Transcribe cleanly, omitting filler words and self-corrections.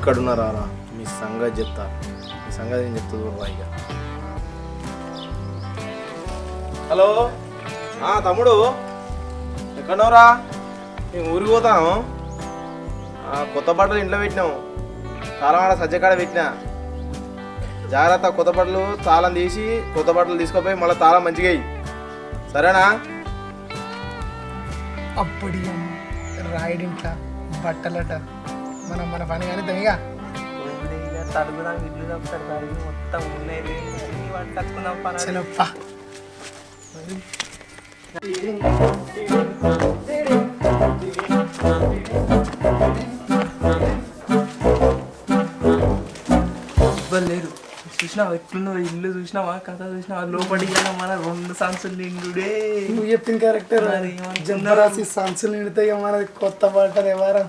ఎక్కడున్నారా మీ సంగతి చెప్తా. మీ సంగతి ఏం చెప్తుంది ఇక. హలో తమ్ముడు, ఎక్కడున్నావురా? మేము ఊరికి పోతాను. కొత్త బట్టలు ఇంట్లో పెట్టినాము. తాళం సజ్జకాడ పెట్టినా. జాగ్రత్త, కొత్త బట్టలు తాళం తీసి కొత్త బట్టలు తీసుకుపోయి మళ్ళీ తాళం మంచిగా అయ్యి, సరేనా? అప్పుడు రాయడింట్లా బట్టలట మనం మన పని కానీ తమిగా తడుగుదాం, ఇల్లు తప్పుతారు మొత్తం ఉన్నాయి కట్టుకుందాం పని. చలప్పా లేరు. చూసినావా ఎట్లున్నావు ఇల్లు? చూసినావా కథ? చూసినావా లోపలికి మన 2 సంచులు నిండుడే. నువ్వు చెప్పిన కరెక్టర్. జన్మరాశి సంచులు నిండితే మనది కొత్త బట్టలు ఎవరా?